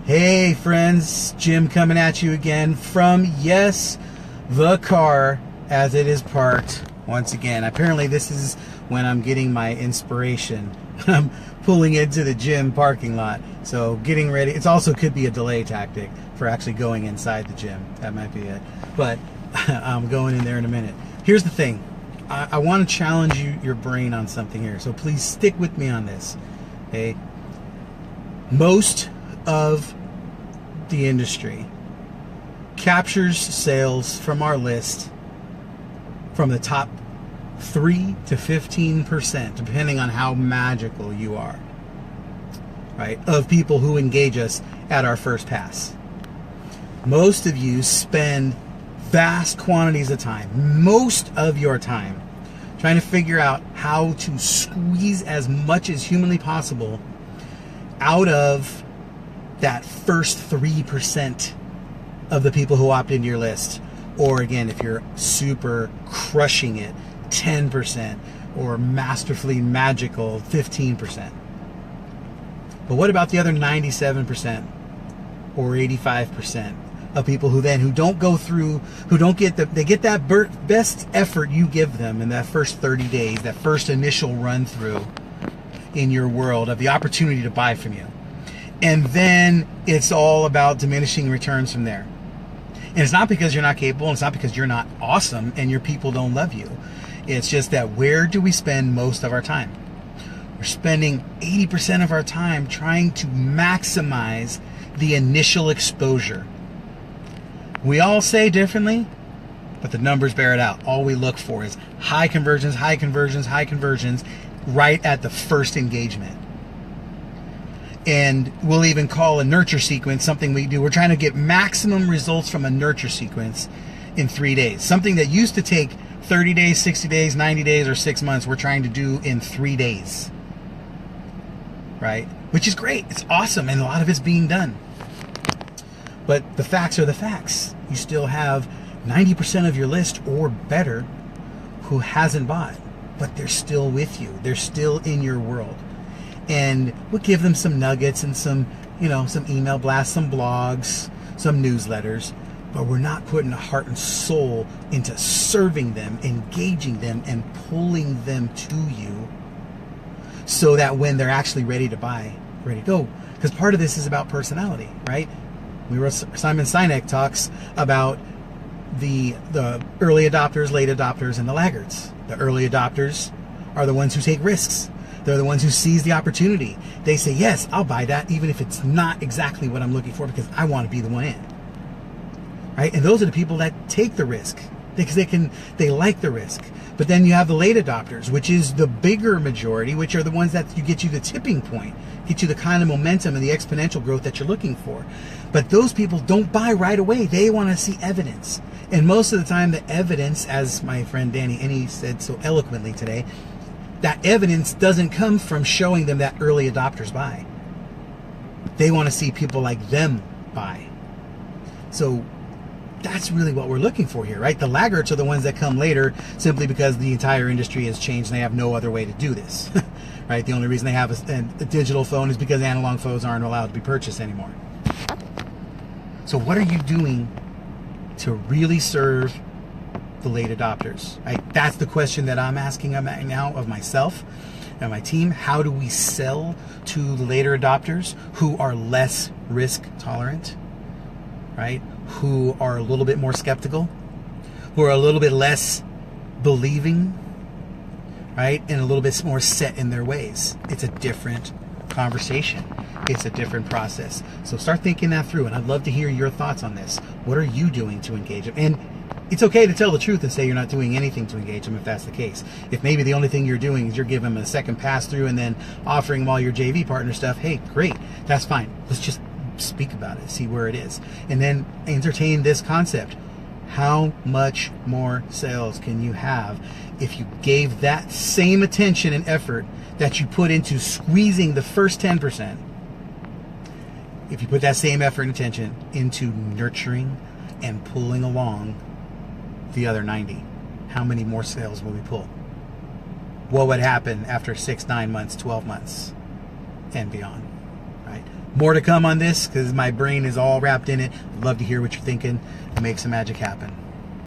Hey friends, Jim coming at you again from, yes, the car as it is parked once again. Apparently this is when I'm getting my inspiration. I'm pulling into the gym parking lot. So getting ready. It also could be a delay tactic for actually going inside the gym. That might be it. But I'm going in there in a minute. Here's the thing. I want to challenge your brain on something here. So please stick with me on this. Okay? Most of the industry captures sales from our list from the top 3 to 15%, depending on how magical you are, right, of people who engage us at our first pass. Most of you spend vast quantities of time, most of your time, trying to figure out how to squeeze as much as humanly possible out of that first 3% of the people who opt into your list. Or again, if you're super crushing it, 10%, or masterfully magical, 15%. But what about the other 97% or 85% of people who don't go through, who don't get they get that best effort you give them in that first 30 days, that first initial run through in your world of the opportunity to buy from you. And then it's all about diminishing returns from there. And it's not because you're not capable, and it's not because you're not awesome and your people don't love you. It's just that where do we spend most of our time? We're spending 80% of our time trying to maximize the initial exposure. We all say differently, but the numbers bear it out. All we look for is high conversions, high conversions, high conversions right at the first engagement. And we'll even call a nurture sequence something we do. We're trying to get maximum results from a nurture sequence in 3 days. Something that used to take 30 days, 60 days, 90 days, or 6 months, we're trying to do in 3 days. Right? Which is great. It's awesome. And a lot of it's being done. But the facts are the facts. You still have 90% of your list or better who hasn't bought. But they're still with you. They're still in your world. And we'll give them some nuggets and some email blasts, some blogs, some newsletters, but we're not putting heart and soul into serving them, engaging them, and pulling them to you so that when they're actually ready to buy, ready to go. Because part of this is about personality, right? Simon Sinek talks about the early adopters, late adopters, and the laggards. The early adopters are the ones who take risks. They're the ones who seize the opportunity. They say, yes, I'll buy that, even if it's not exactly what I'm looking for, because I want to be the one in. Right? And those are the people that take the risk because they like the risk. But then you have the late adopters, which is the bigger majority, which are the ones that get you the tipping point, get you the kind of momentum and the exponential growth that you're looking for. But those people don't buy right away. They want to see evidence. And most of the time, the evidence, as my friend Danny Ennie said so eloquently today, that evidence doesn't come from showing them that early adopters buy. They want to see people like them buy. So that's really what we're looking for here, right? The laggards are the ones that come later simply because the entire industry has changed and they have no other way to do this, right? The only reason they have a digital phone is because analog phones aren't allowed to be purchased anymore. So what are you doing to really serve the late adopters? Right? That's the question that I'm asking now of myself and my team. How do we sell to the later adopters who are less risk tolerant, right? Who are a little bit more skeptical, who are a little bit less believing, right? And a little bit more set in their ways. It's a different conversation. It's a different process. So start thinking that through, and I'd love to hear your thoughts on this. What are you doing to engage them? And it's okay to tell the truth and say you're not doing anything to engage them if that's the case. If maybe the only thing you're doing is you're giving them a second pass through and then offering them all your JV partner stuff, hey, great, that's fine. Let's just speak about it, see where it is. And then entertain this concept. How much more sales can you have if you gave that same attention and effort that you put into squeezing the first 10%? If you put that same effort and attention into nurturing and pulling along the other 90, how many more sales will we pull? What would happen after 6, 9 months, 12 months, and beyond, right? More to come on this because my brain is all wrapped in it. I'd love to hear what you're thinking and make some magic happen.